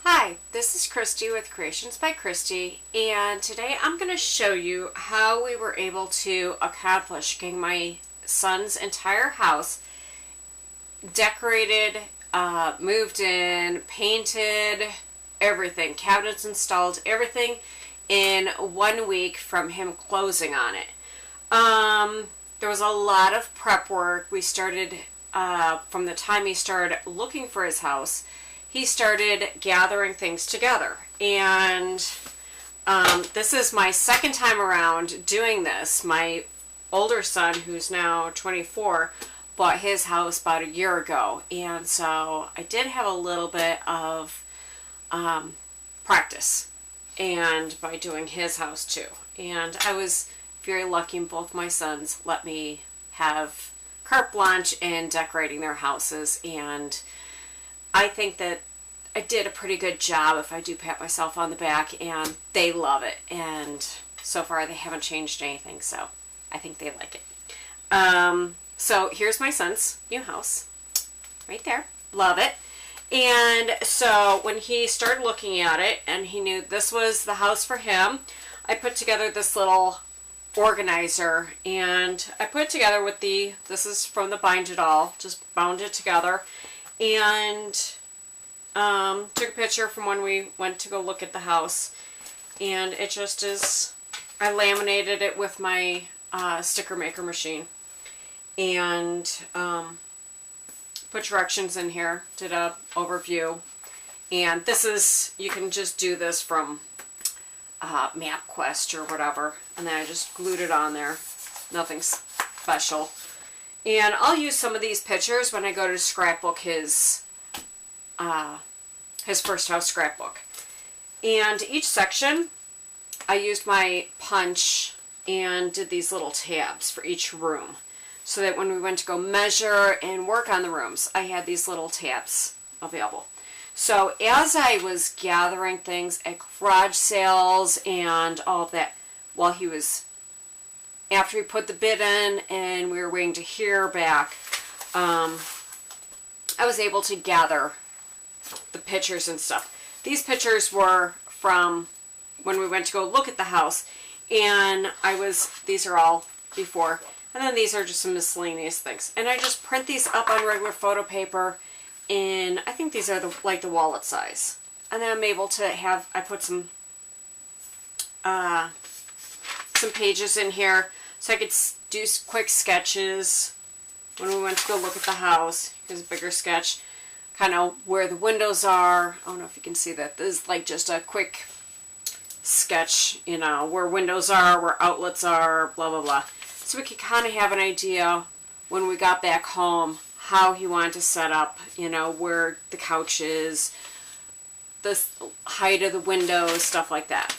Hi, this is Christy with Creations by Christie, and today I'm going to show you how we were able to accomplish getting my son's entire house decorated, moved in, painted, everything, cabinets installed, everything in 1 week from him closing on it. There was a lot of prep work. We started from the time he started looking for his house. He started gathering things together, and this is my second time around doing this. My older son, who's now 24, bought his house about a year ago, and so I did have a little bit of practice and by doing his house too. And I was very lucky, and both my sons let me have carte blanche in decorating their houses, and I think that I did a pretty good job, if I do pat myself on the back, and they love it. And so far they haven't changed anything, so I think they like it. So here's my son's new house, right there. Love it. And so when he started looking at it and he knew this was the house for him, I put together this little organizer, and I put it together with this is from the Bind It All, just bound it together, and took a picture from when we went to go look at the house, and it just is, I laminated it with my sticker maker machine, and put directions in here, did a overview, and this is, you can just do this from MapQuest or whatever, and then I just glued it on there, nothing special. And I'll use some of these pictures when I go to scrapbook his first house scrapbook. And each section, I used my punch and did these little tabs for each room, so that when we went to go measure and work on the rooms, I had these little tabs available. So as I was gathering things at garage sales and all of that, while he was, after he put the bid in and we were waiting to hear back, I was able to gather the pictures and stuff. These pictures were from when we went to go look at the house, and these are all before, and then these are just some miscellaneous things. And I just print these up on regular photo paper, and I think these are like the wallet size. And then I'm able to have, I put some pages in here so I could do quick sketches when we went to go look at the house. Here's a bigger sketch, kind of where the windows are. I don't know if you can see that. This is like just a quick sketch, you know, where windows are, where outlets are, blah, blah, blah. So we could kind of have an idea when we got back home how he wanted to set up, you know, where the couch is, the height of the windows, stuff like that.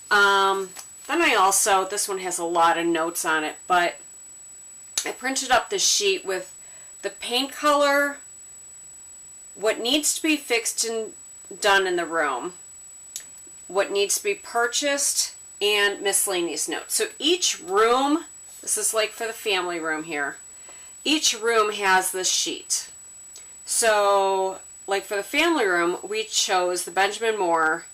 Then I also, this one has a lot of notes on it, but I printed up the sheet with the paint color, what needs to be fixed and done in the room, what needs to be purchased, and miscellaneous notes. So each room, this is like for the family room here, each room has this sheet. So like for the family room, we chose the Benjamin Moore,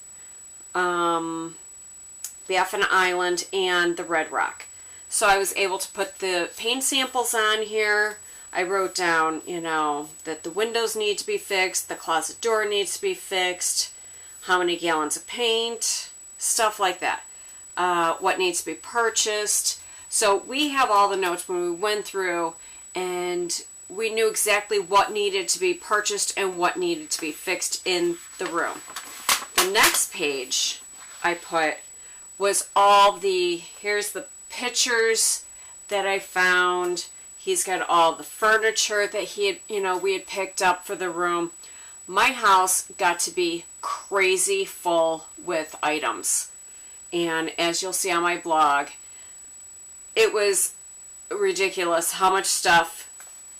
Baffin Island, and the Red Rock. So I was able to put the paint samples on here. I wrote down, you know, that the windows need to be fixed, the closet door needs to be fixed, how many gallons of paint, stuff like that. What needs to be purchased. So we have all the notes when we went through, and we knew exactly what needed to be purchased and what needed to be fixed in the room. The next page I put was here's the pictures that I found. He's got all the furniture that we had picked up for the room. My house got to be crazy full with items. And as you'll see on my blog, it was ridiculous how much stuff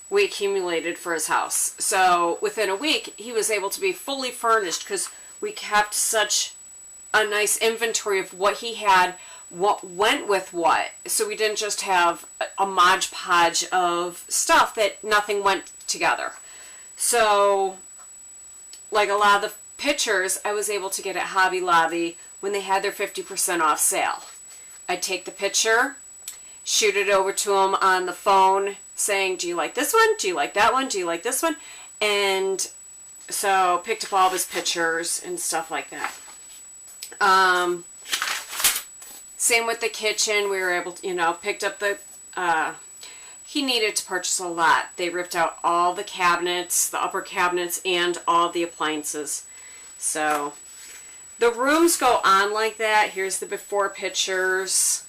we accumulated for his house. So within a week, he was able to be fully furnished because we kept such a nice inventory of what he had, what went with what. So we didn't just have a modge podge of stuff that nothing went together. So like a lot of the pictures I was able to get at Hobby Lobby when they had their 50% off sale. I'd take the picture, shoot it over to them on the phone saying, do you like this one? Do you like that one? Do you like this one? And so picked up all of his pictures and stuff like that. Same with the kitchen. We were able to, you know, picked up the, he needed to purchase a lot. They ripped out all the cabinets, the upper cabinets, and all the appliances. So the rooms go on like that. Here's the before pictures.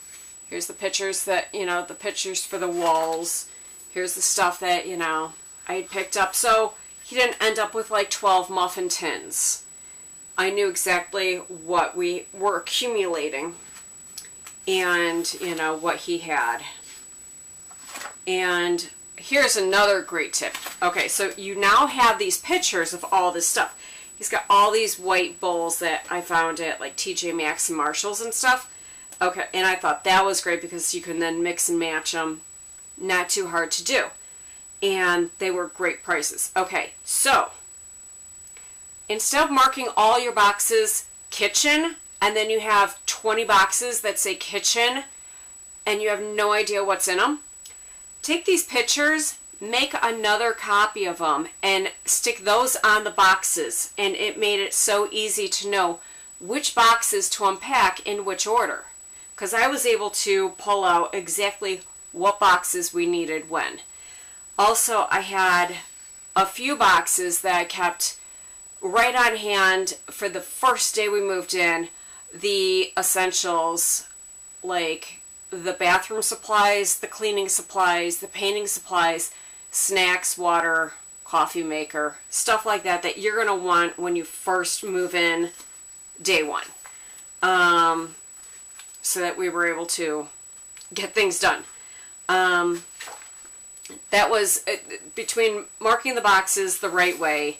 Here's the pictures that, you know, the pictures for the walls. Here's the stuff that, you know, I had picked up. So he didn't end up with like 12 muffin tins. I knew exactly what we were accumulating and, you know, what he had. And here's another great tip. Okay, so you now have these pictures of all this stuff. He's got all these white bowls that I found at like TJ Maxx and Marshalls and stuff. Okay, and I thought that was great because you can then mix and match them. Not too hard to do. And they were great prices. Okay, so instead of marking all your boxes kitchen, and then you have 20 boxes that say kitchen, and you have no idea what's in them, take these pictures, make another copy of them, and stick those on the boxes. And it made it so easy to know which boxes to unpack in which order. Because I was able to pull out exactly what boxes we needed when. Also, I had a few boxes that I kept right on hand for the first day we moved in. The essentials, like the bathroom supplies, the cleaning supplies, the painting supplies, snacks, water, coffee maker, stuff like that that you're going to want when you first move in day one. So that we were able to get things done. That was between marking the boxes the right way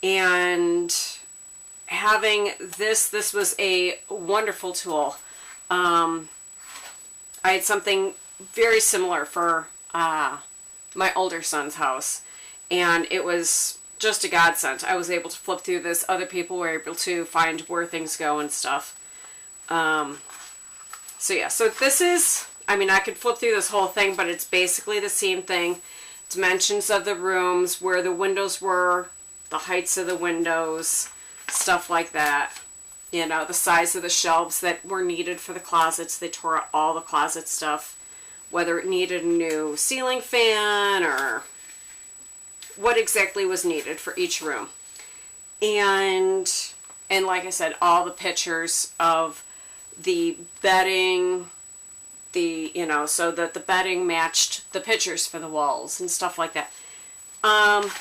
and having this was a wonderful tool. I had something very similar for my older son's house, and it was just a godsend. I was able to flip through this. Other people were able to find where things go and stuff. So yeah, so this is, I mean, I could flip through this whole thing, but it's basically the same thing. Dimensions of the rooms, where the windows were, the heights of the windows, stuff like that. You know, the size of the shelves that were needed for the closets. They tore out all the closet stuff, whether it needed a new ceiling fan or what exactly was needed for each room. And like I said, all the pictures of the bedding, you know, so that the bedding matched the pictures for the walls and stuff like that. And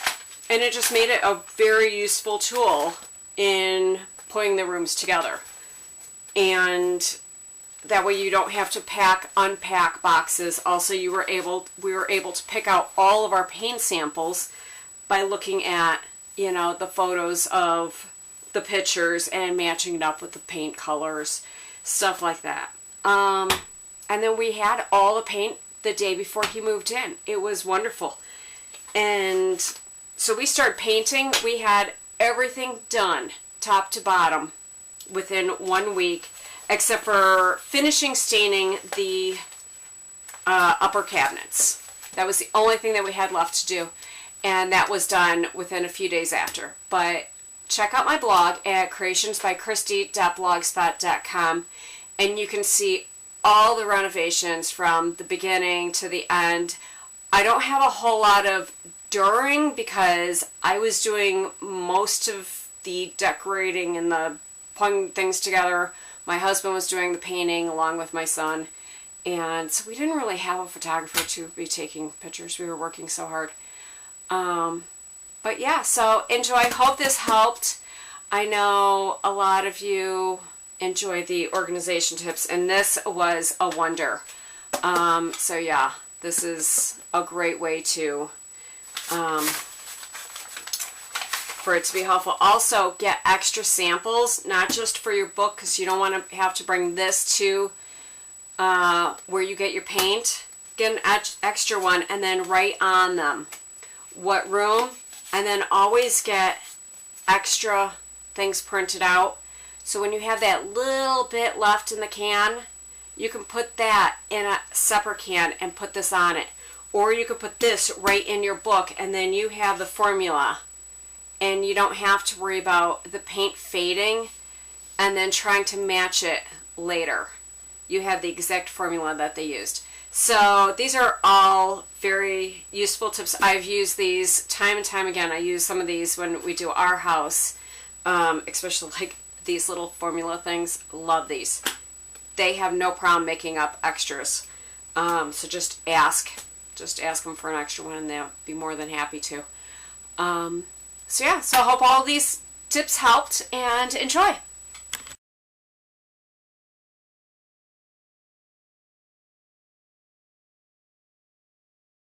it just made it a very useful tool in putting the rooms together. And that way you don't have to unpack boxes. Also, we were able to pick out all of our paint samples by looking at, you know, the photos of the pictures and matching it up with the paint colors, stuff like that. And then we had all the paint the day before he moved in. It was wonderful. And so we started painting. We had everything done, top to bottom, within 1 week, except for finishing staining the upper cabinets. That was the only thing that we had left to do. And that was done within a few days after. But check out my blog at creationsbychristie.blogspot.com, and you can see all the renovations from the beginning to the end. I don't have a whole lot of during because I was doing most of the decorating and the putting things together. My husband was doing the painting along with my son, and so we didn't really have a photographer to be taking pictures. We were working so hard. But yeah, so enjoy. Hope this helped. I know a lot of you enjoy the organization tips, and this was a wonder. So yeah, this is a great way to for it to be helpful. Also, get extra samples, not just for your book, because you don't want to have to bring this to where you get your paint. Get an extra one and then write on them what room, and then always get extra things printed out. So when you have that little bit left in the can, you can put that in a separate can and put this on it. Or you could put this right in your book, and then you have the formula. And you don't have to worry about the paint fading and then trying to match it later. You have the exact formula that they used. So these are all very useful tips. I've used these time and time again. I use some of these when we do our house, especially like these little formula things. Love these. They have no problem making up extras. So just ask them for an extra one, and they'll be more than happy to. So yeah, so I hope all these tips helped, and enjoy.